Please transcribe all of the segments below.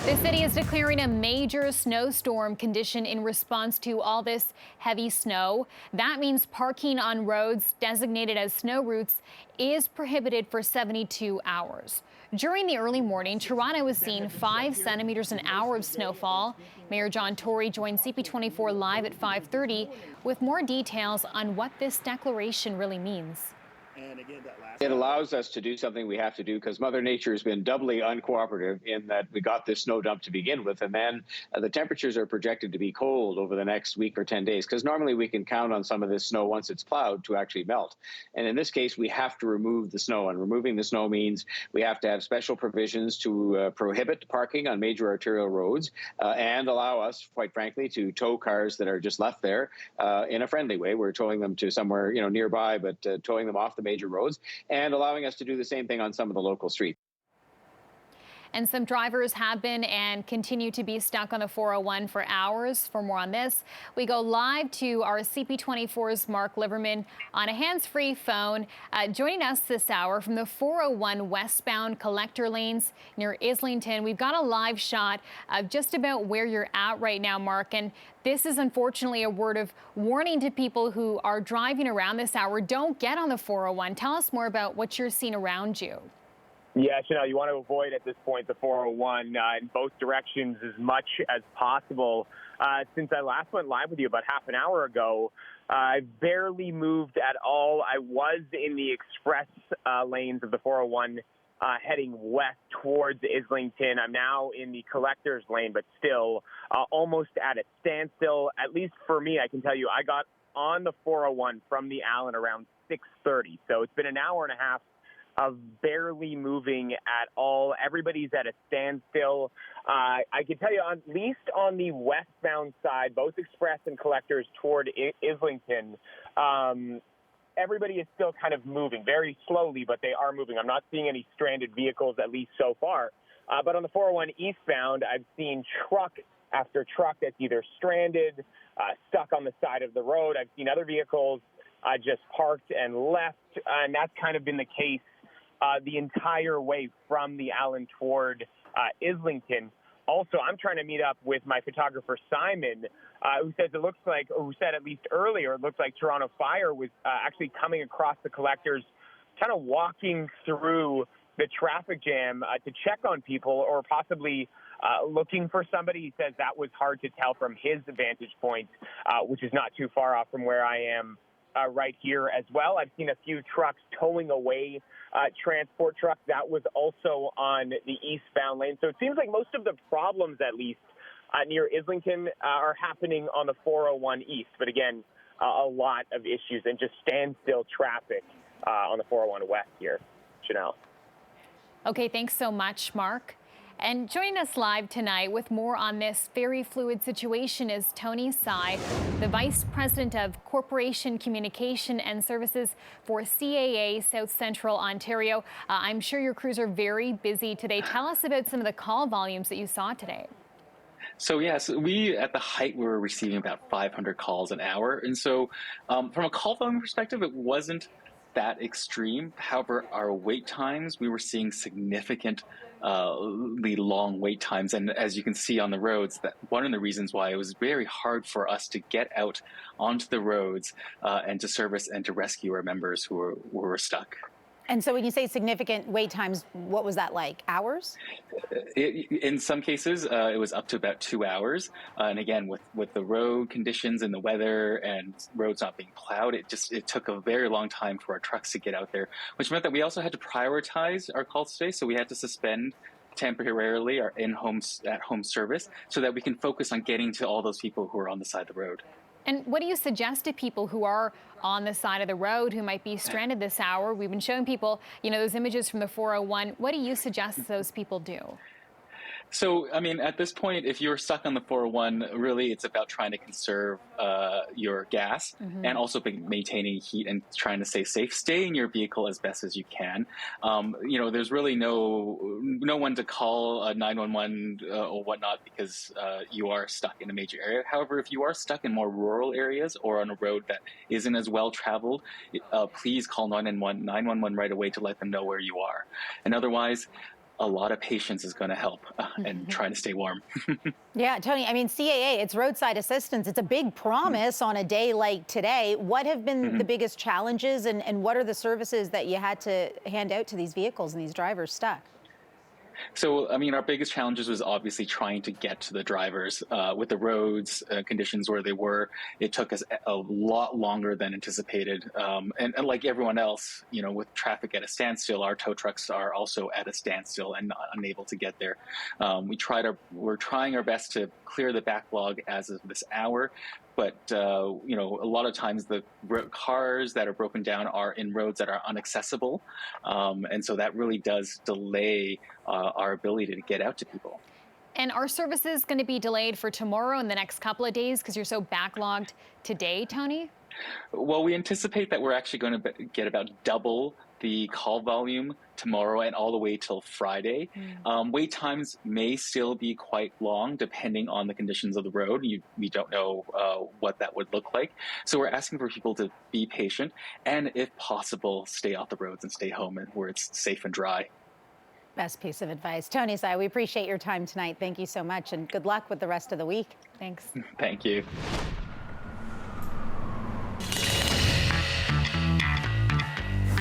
The city is declaring a major snowstorm condition in response to all this heavy snow. That means parking on roads designated as snow routes is prohibited for 72 hours. During the early morning, Toronto was seeing 5 centimeters an hour of snowfall. Mayor John Tory joined CP24 Live at 5:30 with more details on what this declaration really means. It allows us to do something we have to do because Mother Nature has been doubly uncooperative in that we got this snow dump to begin with, and then the temperatures are projected to be cold over the next week or 10 days because normally we can count on some of this snow once it's plowed to actually melt. And in this case, we have to remove the snow, and removing the snow means we have to have special provisions to prohibit parking on major arterial roads and allow us, quite frankly, to tow cars that are just left there in a friendly way. We're towing them to somewhere nearby, but towing them off the major roads, and allowing us to do the same thing on some of the local streets. And some drivers have been and continue to be stuck on the 401 for hours. For more on this, we go live to our CP24's Mark Liverman on a hands-free phone, joining us this hour from the 401 westbound collector lanes near Islington. We've got a live shot of just about where you're at right now, Mark. And this is unfortunately a word of warning to people who are driving around this hour. Don't get on the 401. Tell us more about what you're seeing around you. Yeah, Chanel, you want to avoid at this point the 401 in both directions as much as possible. Since I last went live with you about half an hour ago, I've barely moved at all. I was in the express lanes of the 401 heading west towards Islington. I'm now in the collector's lane, but still almost at a standstill. At least for me, I can tell you, I got on the 401 from the Allen around 6:30. So it's been an hour and a half of barely moving at all. Everybody's at a standstill. I can tell you, at least on the westbound side, both express and collectors toward Islington, everybody is still kind of moving very slowly, but they are moving. I'm not seeing any stranded vehicles, at least so far. But on the 401 eastbound, I've seen truck after truck that's either stranded, stuck on the side of the road. I've seen other vehicles just parked and left, and that's kind of been the case the entire way from the Allen toward Islington. Also, I'm trying to meet up with my photographer, Simon, who says it looks like, or who said at least earlier, it looks like Toronto Fire was actually coming across the collectors, kind of walking through the traffic jam to check on people or possibly looking for somebody. He says that was hard to tell from his vantage point, which is not too far off from where I am right here as well. I've seen a few trucks towing away transport trucks. That was also on the eastbound lane. So it seems like most of the problems, at least near Islington, are happening on the 401 east. But again, a lot of issues and just standstill traffic on the 401 west here. Chanel. Okay, thanks so much, Mark. And joining us live tonight with more on this very fluid situation is Tony Tsai, the Vice President of Corporation Communication and Services for CAA South Central Ontario. I'm sure your crews are very busy today. Tell us about some of the call volumes that you saw today. So yes, we at the height we were receiving about 500 calls an hour, and so from a call volume perspective, it wasn't that extreme. However, our wait times, we were seeing significantly long wait times. And as you can see on the roads, that one of the reasons why it was very hard for us to get out onto the roads and to service and to rescue our members who were stuck. And so when you say significant wait times, what was that like? Hours? In some cases, it was up to about 2 hours. And again, with the road conditions and the weather and roads not being plowed, it took a very long time for our trucks to get out there, which meant that we also had to prioritize our calls today. So we had to suspend temporarily our at-home service so that we can focus on getting to all those people who are on the side of the road. And what do you suggest to people who are on the side of the road who might be stranded this hour? We've been showing people, those images from the 401. What do you suggest those people do? So, I mean, at this point, if you're stuck on the 401, really it's about trying to conserve your gas and also maintaining heat and trying to stay safe. Stay in your vehicle as best as you can. There's really no one to call 911 or whatnot because you are stuck in a major area. However, if you are stuck in more rural areas or on a road that isn't as well traveled, please call 911 right away to let them know where you are. And otherwise, a lot of patience is going to help and trying to stay warm. Yeah, Tony, I mean, CAA, it's roadside assistance. It's a big promise on a day like today. What have been the biggest challenges, and what are the services that you had to hand out to these vehicles and these drivers stuck? So, I mean, our biggest challenges was obviously trying to get to the drivers with the roads conditions where they were. It took us a lot longer than anticipated. And like everyone else, you know, with traffic at a standstill, our tow trucks are also at a standstill and unable to get there. We're trying our best to clear the backlog as of this hour. But, you know, a lot of times the cars that are broken down are in roads that are inaccessible. And so that really does delay our ability to get out to people. And are services going to be delayed for tomorrow and the next couple of days because you're so backlogged today, Tony? Well, we anticipate that we're actually going to get about double the call volume tomorrow and all the way till Friday. Wait times may still be quite long depending on the conditions of the road. We don't know what that would look like. So we're asking for people to be patient and, if possible, stay off the roads and stay home where it's safe and dry. Best piece of advice. Tony, Tsai, we appreciate your time tonight. Thank you so much, and good luck with the rest of the week. Thanks. Thank you.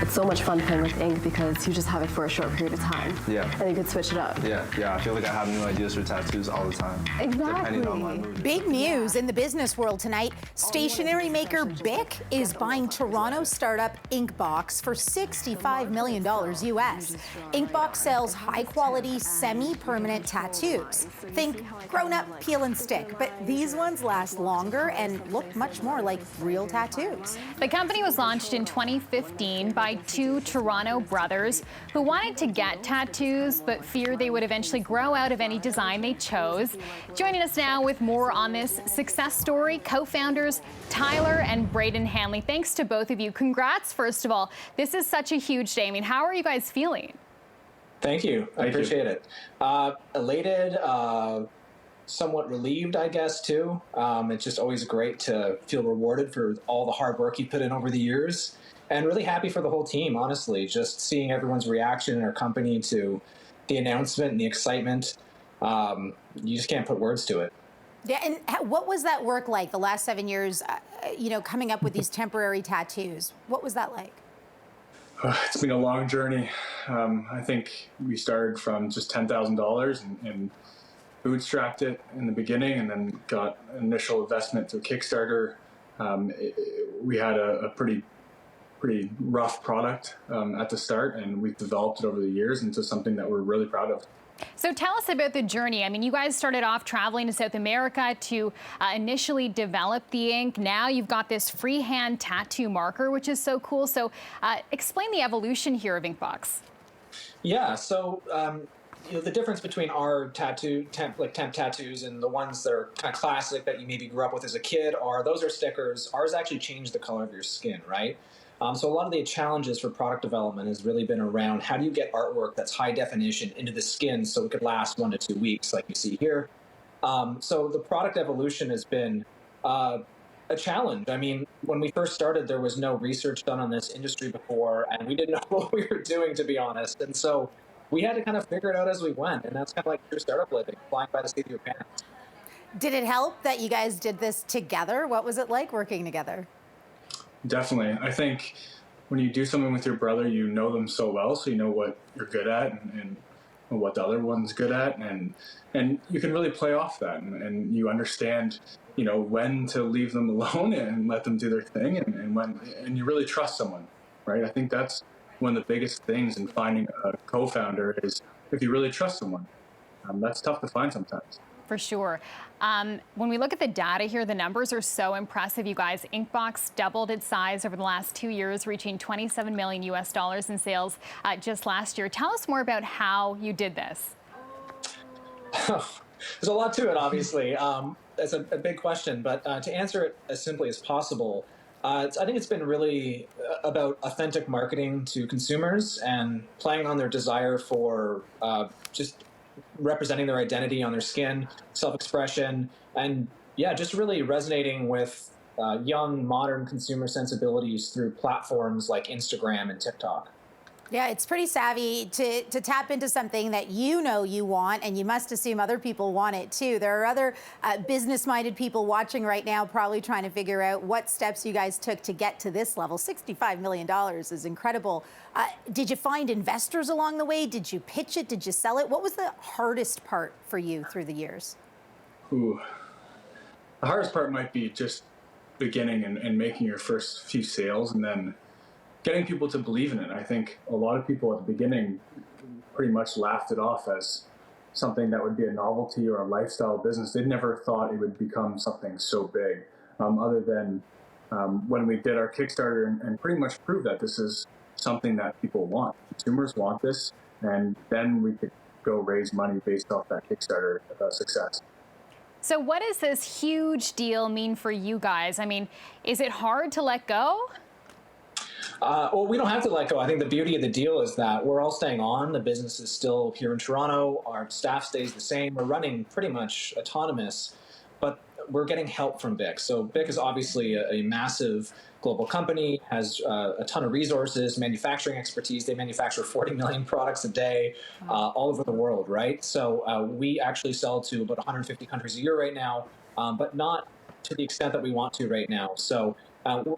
It's so much fun playing with ink because you just have it for a short period of time. Yeah. And you can switch it up. Yeah. I feel like I have new ideas for tattoos all the time. Exactly. Depending on my mood. Big news in the business world tonight. Stationery maker Bic is buying Toronto startup InkBox for $65 million US. InkBox sells high-quality, semi-permanent tattoos. Think grown-up peel and stick, but these ones last longer and look much more like real tattoos. The company was launched in 2015 by two Toronto brothers who wanted to get tattoos but feared they would eventually grow out of any design they chose. Joining us now with more on this success story, co-founders Tyler and Braden Hanley. Thanks to both of you. Congrats, first of all. This is such a huge day. I mean, how are you guys feeling? Thank you. I appreciate it. Elated, somewhat relieved, I guess, too. It's just always great to feel rewarded for all the hard work you put in over the years. And really happy for the whole team, honestly. Just seeing everyone's reaction in our company to the announcement and the excitement, you just can't put words to it. Yeah, and what was that work like the last 7 years, you know, coming up with these temporary tattoos? What was that like? It's been a long journey. I think we started from just $10,000 and bootstrapped it in the beginning and then got initial investment through Kickstarter. We had a pretty rough product at the start, and we've developed it over the years into something that we're really proud of. So tell us about the journey. I mean, you guys started off traveling to South America to initially develop the ink. Now you've got this freehand tattoo marker, which is so cool. So explain the evolution here of InkBox. Yeah, so you know, the difference between our temp tattoos and the ones that are kind of classic that you maybe grew up with as a kid are those are stickers. Ours actually change the color of your skin, right? So a lot of the challenges for product development has really been around how do you get artwork that's high definition into the skin so it could last 1 to 2 weeks, like you see here. So the product evolution has been a challenge. I mean, when we first started, there was no research done on this industry before, and we didn't know what we were doing, to be honest. And so we had to kind of figure it out as we went, and that's kind of like true startup living, flying by the seat of your pants. Did it help that you guys did this together? What was it like working together? Definitely. I think when you do something with your brother, you know them so well, so you know what you're good at and what the other one's good at, and you can really play off that, and you understand, you know, when to leave them alone and let them do their thing, and you really trust someone, right? I think that's one of the biggest things in finding a co-founder is if you really trust someone. That's tough to find sometimes. For sure. When we look at the data here, the numbers are so impressive, you guys. InkBox doubled its size over the last 2 years, reaching $27 million US in sales just last year. Tell us more about how you did this. There's a lot to it, obviously. That's a big question, but to answer it as simply as possible, I think it's been really about authentic marketing to consumers and playing on their desire for just representing their identity on their skin, self-expression, and yeah, just really resonating with young, modern consumer sensibilities through platforms like Instagram and TikTok. Yeah, it's pretty savvy to tap into something that you know you want, and you must assume other people want it too. There are other business-minded people watching right now probably trying to figure out what steps you guys took to get to this level. $65 million is incredible. Did you find investors along the way? Did you pitch it? Did you sell it? What was the hardest part for you through the years? Ooh. The hardest part might be just beginning and making your first few sales, and then getting people to believe in it. I think a lot of people at the beginning pretty much laughed it off as something that would be a novelty or a lifestyle business. They never thought it would become something so big, other than when we did our Kickstarter and pretty much proved that this is something that people want. Consumers want this, and then we could go raise money based off that Kickstarter success. So what does this huge deal mean for you guys? I mean, is it hard to let go? Well, we don't have to let go. I think the beauty of the deal is that we're all staying on. The business is still here in Toronto. Our staff stays the same. We're running pretty much autonomous, but we're getting help from BIC. So BIC is obviously a massive global company, has a ton of resources, manufacturing expertise. They manufacture 40 million products a day all over the world, right? So we actually sell to about 150 countries a year right now, but not to the extent that we want to right now. So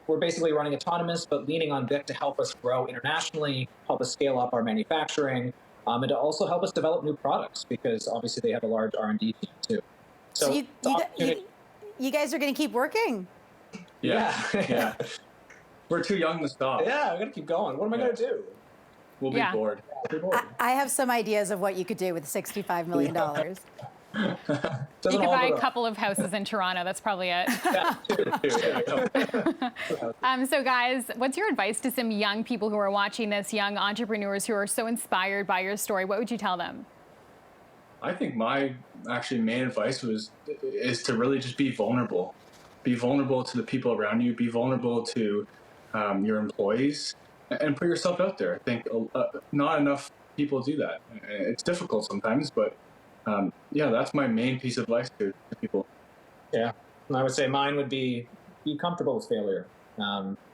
we're basically running autonomous, but leaning on BIC to help us grow internationally, help us scale up our manufacturing, and to also help us develop new products, because obviously they have a large R&D team too. So you guys are going to keep working? Yeah. We're too young to stop. Yeah, we're going to keep going. What am I going to do? We'll be bored. I have some ideas of what you could do with $65 million. You could buy a couple of houses in Toronto. That's probably it. So guys, what's your advice to some young people who are watching this, young entrepreneurs who are so inspired by your story? What would you tell them? I think my main advice is to really just be vulnerable. Be vulnerable to the people around you. Be vulnerable to your employees, and put yourself out there. I think not enough people do that. It's difficult sometimes, but that's my main piece of advice to people. Yeah, I would say mine would be comfortable with failure.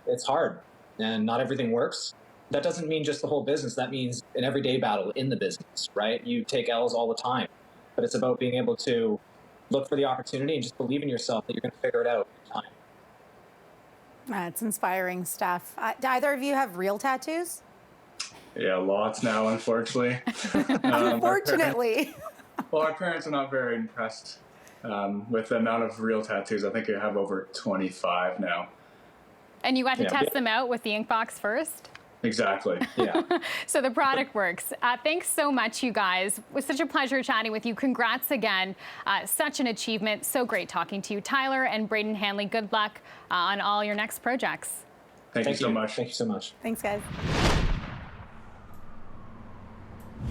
It's hard, and not everything works. That doesn't mean just the whole business. That means an everyday battle in the business, right? You take L's all the time, but it's about being able to look for the opportunity and just believe in yourself that you're going to figure it out in time. It's inspiring stuff. Do either of you have real tattoos? Yeah, lots now, unfortunately. Unfortunately. Our parents are not very impressed with the amount of real tattoos. I think I have over 25 now. And you got to test them out with the InkBox first? Exactly, yeah. So the product works. Thanks so much, you guys. It was such a pleasure chatting with you. Congrats again. Such an achievement. So great talking to you. Tyler and Braden Hanley, good luck on all your next projects. Thank you so much. Thank you so much. Thanks, guys.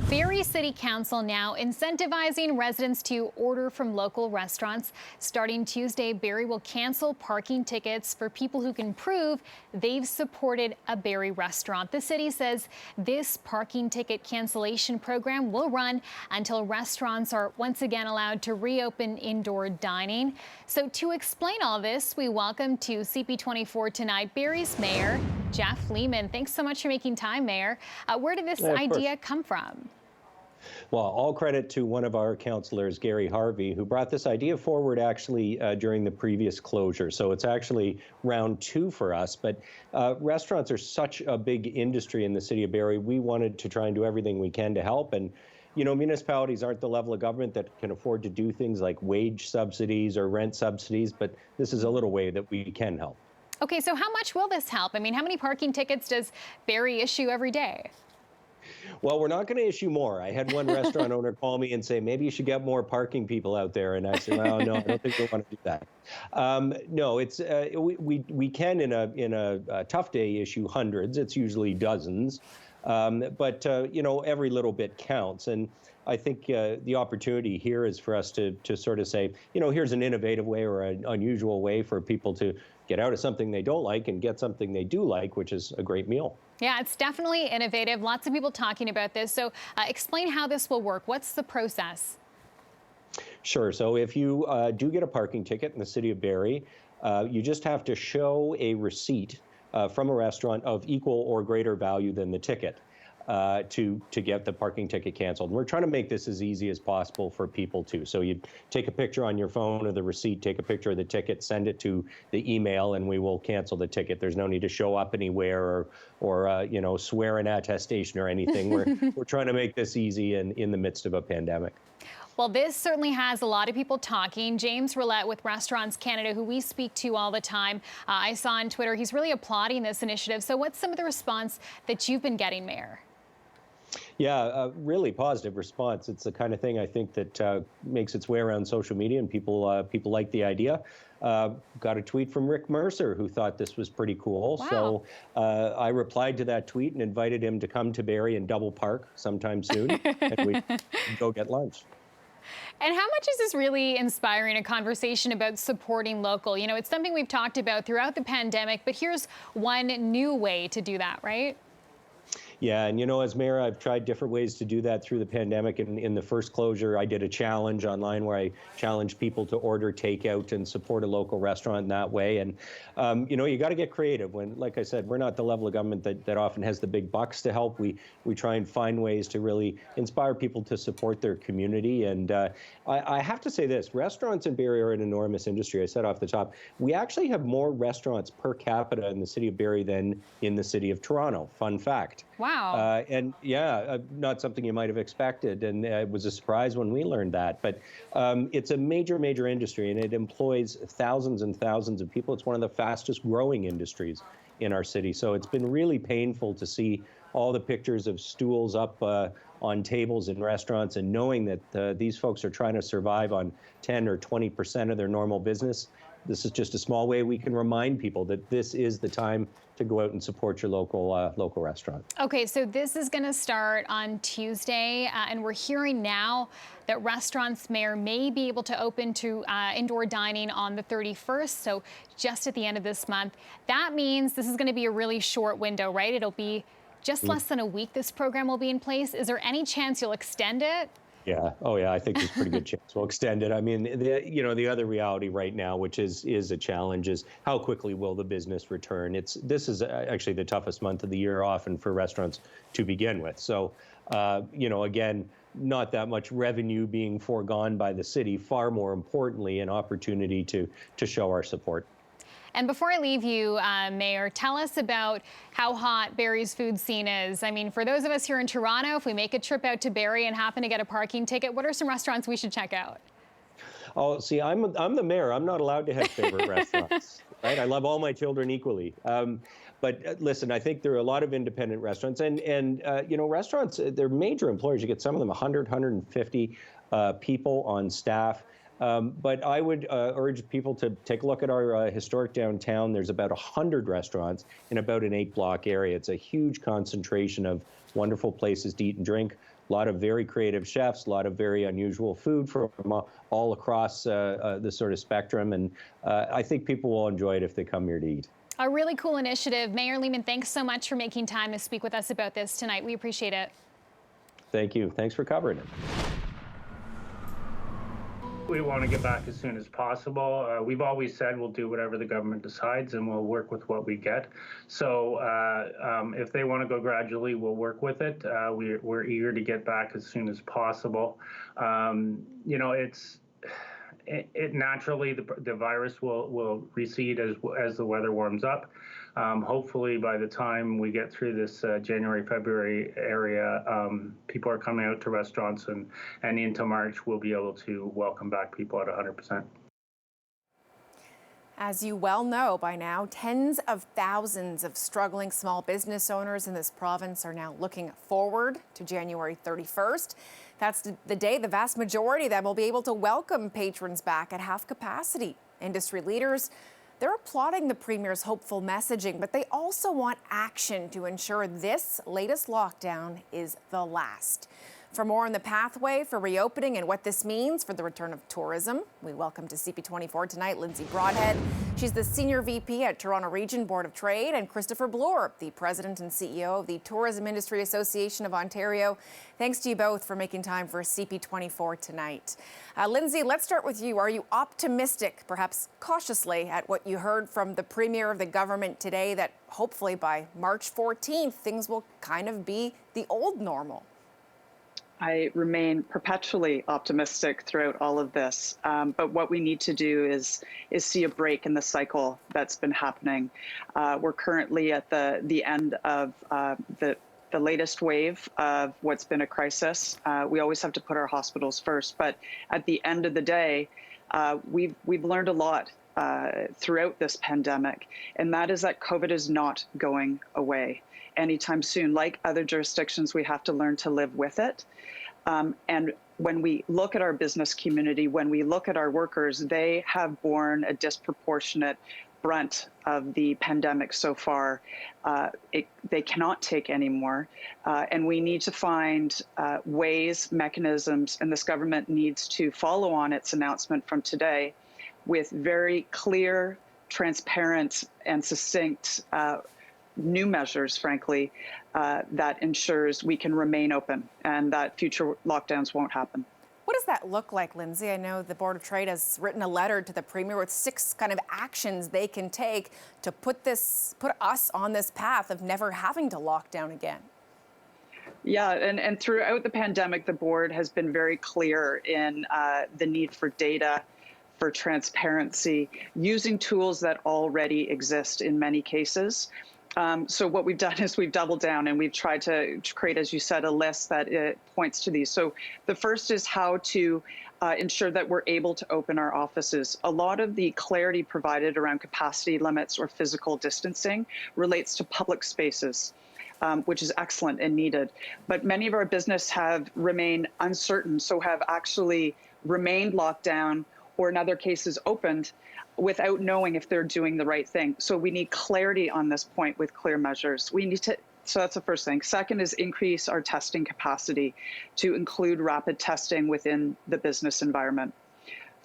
Barrie City Council now incentivizing residents to order from local restaurants. Starting Tuesday, Barrie will cancel parking tickets for people who can prove they've supported a Barrie restaurant. The city says this parking ticket cancellation program will run until restaurants are once again allowed to reopen indoor dining. So to explain all this, we welcome to CP24 Tonight Barrie's Mayor Jeff Lehman. Thanks so much for making time, Mayor. Where did this idea come from? Well, all credit to one of our councillors, Gary Harvey, who brought this idea forward actually during the previous closure. So it's actually round 2 for us. But restaurants are such a big industry in the city of Barrie. We wanted to try and do everything we can to help. And, you know, municipalities aren't the level of government that can afford to do things like wage subsidies or rent subsidies. But this is a little way that we can help. Okay, so how much will this help? I mean, how many parking tickets does Barrie issue every day? Well, we're not going to issue more. I had one restaurant owner call me and say, maybe you should get more parking people out there. And I said, well, no, I don't think we want to do that. No, it's we can in a tough day issue hundreds. It's usually dozens. But you know, every little bit counts. And I think the opportunity here is for us to sort of say, you know, here's an innovative way or an unusual way for people to get out of something they don't like and get something they do like, which is a great meal. Yeah, it's definitely innovative. Lots of people talking about this. So explain how this will work. What's the process? Sure. So if you do get a parking ticket in the city of Barrie, you just have to show a receipt from a restaurant of equal or greater value than the ticket. to get the parking ticket canceled. And we're trying to make this as easy as possible for people too. So you take a picture on your phone of the receipt, take a picture of the ticket, send it to the email, and we will cancel the ticket. There's no need to show up anywhere or you know, swear an attestation or anything. We're trying to make this easy in the midst of a pandemic. Well, this certainly has a lot of people talking. James Roulette with Restaurants Canada, who we speak to all the time, I saw on Twitter, he's really applauding this initiative. So what's some of the response that you've been getting, Mayor? Yeah, really positive response. It's the kind of thing I think that makes its way around social media, and people like the idea. Got a tweet from Rick Mercer, who thought this was pretty cool. Wow. So I replied to that tweet and invited him to come to Barrie and double park sometime soon, and we go get lunch. And how much is this really inspiring a conversation about supporting local? You know, it's something we've talked about throughout the pandemic, but here's one new way to do that, right? Yeah, and you know, as mayor, I've tried different ways to do that through the pandemic. In the first closure, I did a challenge online where I challenged people to order takeout and support a local restaurant in that way. And, you know, you got to get creative. When, like I said, we're not the level of government that often has the big bucks to help. We try and find ways to really inspire people to support their community. And I have to say this, restaurants in Barrie are an enormous industry. I said off the top, we actually have more restaurants per capita in the city of Barrie than in the city of Toronto. Fun fact. Wow. And yeah, not something you might have expected. And it was a surprise when we learned that. But it's a major, major industry, and it employs thousands and thousands of people. It's one of the fastest growing industries in our city. So it's been really painful to see all the pictures of stools up on tables in restaurants, and knowing that these folks are trying to survive on 10 or 20% of their normal business. This is just a small way we can remind people that this is the time to go out and support your local restaurant. Okay, so this is going to start on Tuesday, and we're hearing now that restaurants, Mayor, may be able to open to indoor dining on the 31st, so just at the end of this month. That means this is going to be a really short window, right? It'll be just less than a week this program will be in place. Is there any chance you'll extend it? Yeah. Oh, yeah. I think there's a pretty good chance we'll extend it. I mean, the other reality right now, which is a challenge, is how quickly will the business return? This is actually the toughest month of the year, often for restaurants to begin with. So, again, not that much revenue being foregone by the city. Far more importantly, an opportunity to show our support. And before I leave you, Mayor, tell us about how hot Barrie's food scene is. I mean, for those of us here in Toronto, if we make a trip out to Barrie and happen to get a parking ticket, what are some restaurants we should check out? Oh, see, I'm the mayor. I'm not allowed to have favorite restaurants, right? I love all my children equally. But listen, I think there are a lot of independent restaurants, and restaurants, they're major employers. You get some of them 100, 150 people on staff. But I would urge people to take a look at our historic downtown. There's about 100 restaurants in about an 8-block area. It's a huge concentration of wonderful places to eat and drink. A lot of very creative chefs, a lot of very unusual food from all across the sort of spectrum. And I think people will enjoy it if they come here to eat. A really cool initiative. Mayor Lehman, thanks so much for making time to speak with us about this tonight. We appreciate it. Thank you. Thanks for covering it. We want to get back as soon as possible. We've always said we'll do whatever the government decides, and we'll work with what we get. So if they want to go gradually, we'll work with it. We're eager to get back as soon as possible. It naturally, the virus will recede as the weather warms up. Hopefully, by the time we get through this January, February area, people are coming out to restaurants, and into March, we'll be able to welcome back people at 100%. As you well know by now, tens of thousands of struggling small business owners in this province are now looking forward to January 31st. That's the day the vast majority of them will be able to welcome patrons back at half capacity. Industry leaders, they're applauding the Premier's hopeful messaging, but they also want action to ensure this latest lockdown is the last. For more on the pathway for reopening and what this means for the return of tourism, we welcome to CP24 Tonight Lindsay Broadhead. She's the Senior VP at Toronto Region Board of Trade, and Christopher Bloor, the President and CEO of the Tourism Industry Association of Ontario. Thanks to you both for making time for CP24 Tonight. Lindsay, let's start with you. Are you optimistic, perhaps cautiously, at what you heard from the Premier of the government today that hopefully by March 14th, things will kind of be the old normal? I remain perpetually optimistic throughout all of this, but what we need to do is see a break in the cycle that's been happening. We're currently at the end of the latest wave of what's been a crisis. We always have to put our hospitals first, but at the end of the day, we've learned a lot throughout this pandemic, and that is that COVID is not going away anytime soon. Like other jurisdictions, we have to learn to live with it. And when we look at our business community, when we look at our workers, they have borne a disproportionate brunt of the pandemic so far. They cannot take anymore. And we need to find ways, mechanisms, and this government needs to follow on its announcement from today with very clear, transparent, and succinct new measures, frankly, that ensures we can remain open and that future lockdowns won't happen. What does that look like, Lindsay? I know the Board of Trade has written a letter to the Premier with 6 kind of actions they can take to put us on this path of never having to lock down again. Yeah, and throughout the pandemic, the board has been very clear in the need for data, for transparency, using tools that already exist in many cases. So what we've done is we've doubled down and we've tried to create, as you said, a list that points to these. So the first is how to ensure that we're able to open our offices. A lot of the clarity provided around capacity limits or physical distancing relates to public spaces, which is excellent and needed. But many of our business have remained uncertain, so have actually remained locked down or in other cases opened without knowing if they're doing the right thing. So we need clarity on this point with clear measures. So that's the first thing. Second is increase our testing capacity to include rapid testing within the business environment.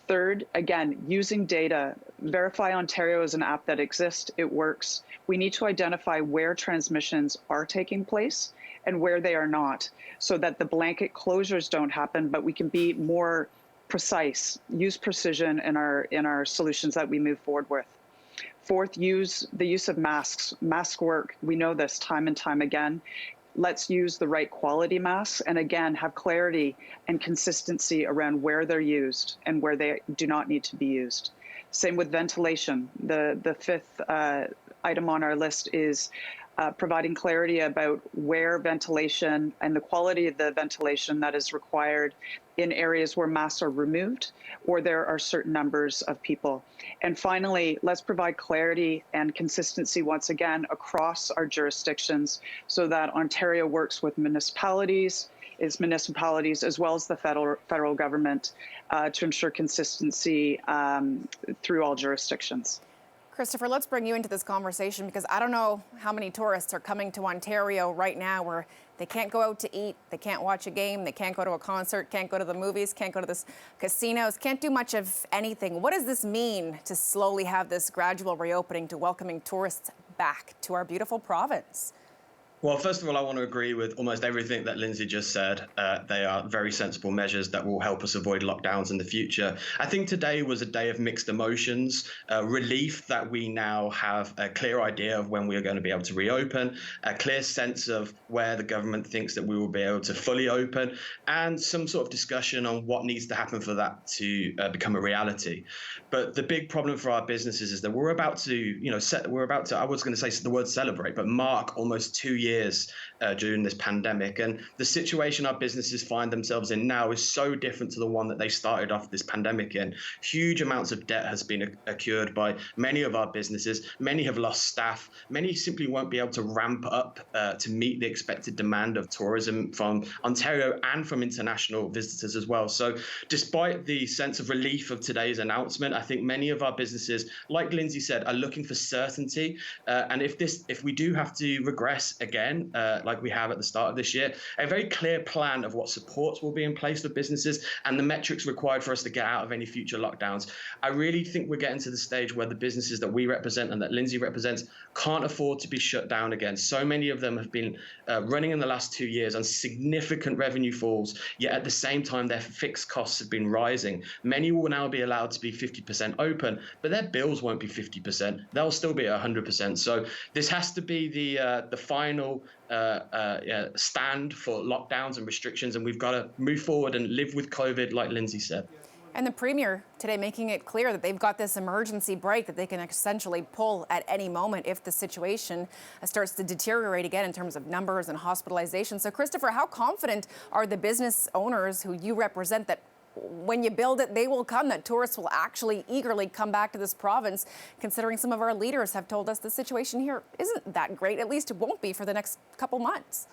Third, again, using data. Verify Ontario is an app that exists. It works. We need to identify where transmissions are taking place and where they are not, so that the blanket closures don't happen, but we can be more precise, use precision in our solutions that we move forward with. Fourth, use the use of masks. Mask work, we know this time and time again. Let's use the right quality masks and again, have clarity and consistency around where they're used and where they do not need to be used. Same with ventilation. The fifth item on our list is providing clarity about where ventilation and the quality of the ventilation that is required in areas where masks are removed or there are certain numbers of people. And finally, let's provide clarity and consistency once again across our jurisdictions so that Ontario works with municipalities as well as the federal government to ensure consistency through all jurisdictions. Christopher, let's bring you into this conversation because I don't know how many tourists are coming to Ontario right now where they can't go out to eat, they can't watch a game, they can't go to a concert, can't go to the movies, can't go to the casinos, can't do much of anything. What does this mean to slowly have this gradual reopening to welcoming tourists back to our beautiful province? Well, first of all, I want to agree with almost everything that Lindsay just said. They are very sensible measures that will help us avoid lockdowns in the future. I think today was a day of mixed emotions, relief that we now have a clear idea of when we are going to be able to reopen, a clear sense of where the government thinks that we will be able to fully open, and some sort of discussion on what needs to happen for that to become a reality. But the big problem for our businesses is that we're about to, I was going to say the word celebrate, but mark almost 2 years during this pandemic. And the situation our businesses find themselves in now is so different to the one that they started off this pandemic in. Huge amounts of debt has been accrued by many of our businesses. Many have lost staff. Many simply won't be able to ramp up to meet the expected demand of tourism from Ontario and from international visitors as well. So despite the sense of relief of today's announcement, I think many of our businesses, like Lindsay said, are looking for certainty. And if we do have to regress again again, like we have at the start of this year, a very clear plan of what supports will be in place for businesses and the metrics required for us to get out of any future lockdowns. I really think we're getting to the stage where the businesses that we represent and that Lindsay represents can't afford to be shut down again. So many of them have been running in the last 2 years on significant revenue falls, yet at the same time their fixed costs have been rising. Many will now be allowed to be 50% open, but their bills won't be 50%. They'll still be at 100%. So this has to be the final stand for lockdowns and restrictions, and we've got to move forward and live with COVID, like Lindsay said. And the Premier today making it clear that they've got this emergency brake that they can essentially pull at any moment if the situation starts to deteriorate again in terms of numbers and hospitalization. So, Christopher, how confident are the business owners who you represent that when you build it, they will come, that tourists will actually eagerly come back to this province, considering some of our leaders have told us the situation here isn't that great, at least it won't be for the next couple months?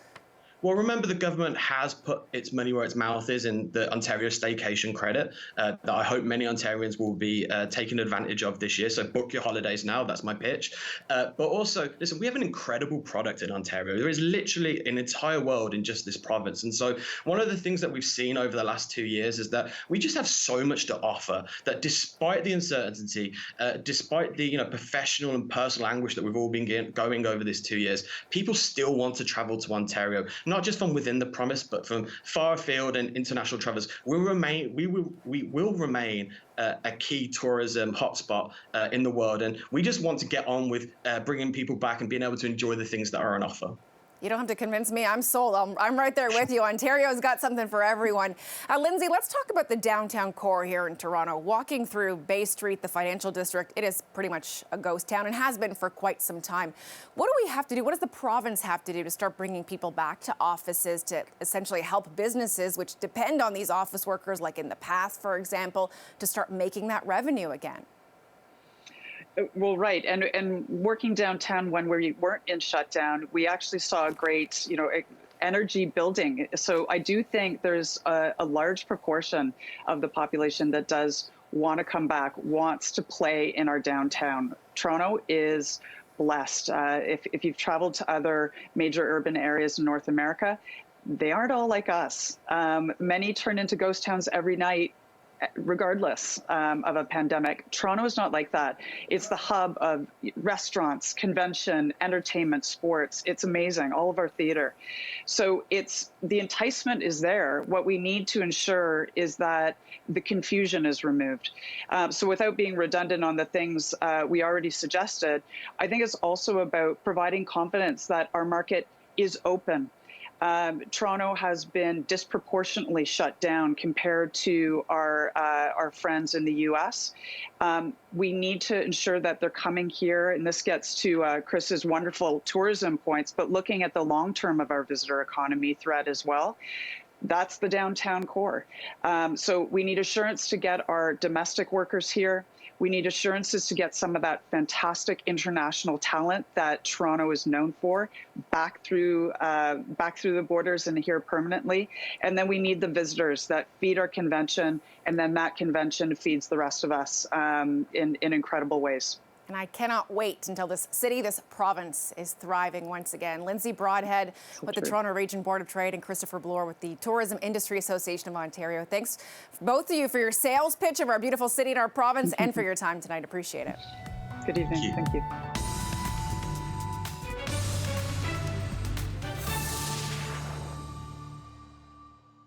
Well, remember, the government has put its money where its mouth is in the Ontario staycation credit that I hope many Ontarians will be taking advantage of this year. So book your holidays now. That's my pitch. But also, listen, we have an incredible product in Ontario. There is literally an entire world in just this province. And so one of the things that we've seen over the last 2 years is that we just have so much to offer that despite the uncertainty, despite the professional and personal anguish that we've all been going over this 2 years, people still want to travel to Ontario. Not just from within the province, but from far afield and international travelers. We will remain a key tourism hotspot in the world, and we just want to get on with bringing people back and being able to enjoy the things that are on offer. You don't have to convince me. I'm sold. I'm right there with you. Ontario's got something for everyone. Lindsay, let's talk about the downtown core here in Toronto. Walking through Bay Street, the financial district, it is pretty much a ghost town and has been for quite some time. What do we have to do? What does the province have to do to start bringing people back to offices to essentially help businesses, which depend on these office workers, like in the past, for example, to start making that revenue again? Well, right. And working downtown when we weren't in shutdown, we actually saw a great, energy building. So I do think there's a large proportion of the population that does want to come back, wants to play in our downtown. Toronto is blessed. If you've traveled to other major urban areas in North America, they aren't all like us. Many turn into ghost towns every night, regardless of a pandemic. Toronto is not like that. It's the hub of restaurants, convention, entertainment, sports. It's amazing, all of our theater. So the enticement is there. What we need to ensure is that the confusion is removed. So without being redundant on the things we already suggested, I think it's also about providing confidence that our market is open. Toronto has been disproportionately shut down compared to our friends in the U.S. We need to ensure that they're coming here, and this gets to Chris's wonderful tourism points, but looking at the long term of our visitor economy threat as well. That's the downtown core. So we need assurance to get our domestic workers here. We need assurances to get some of that fantastic international talent that Toronto is known for back through the borders and here permanently. And then we need the visitors that feed our convention, and then that convention feeds the rest of us in incredible ways. And I cannot wait until this city, this province is thriving once again. Lindsay Broadhead with the Toronto Region Board of Trade and Christopher Bloor with the Tourism Industry Association of Ontario. Thanks both of you for your sales pitch of our beautiful city and our province and for your time tonight. Appreciate it. Good evening. Thank you.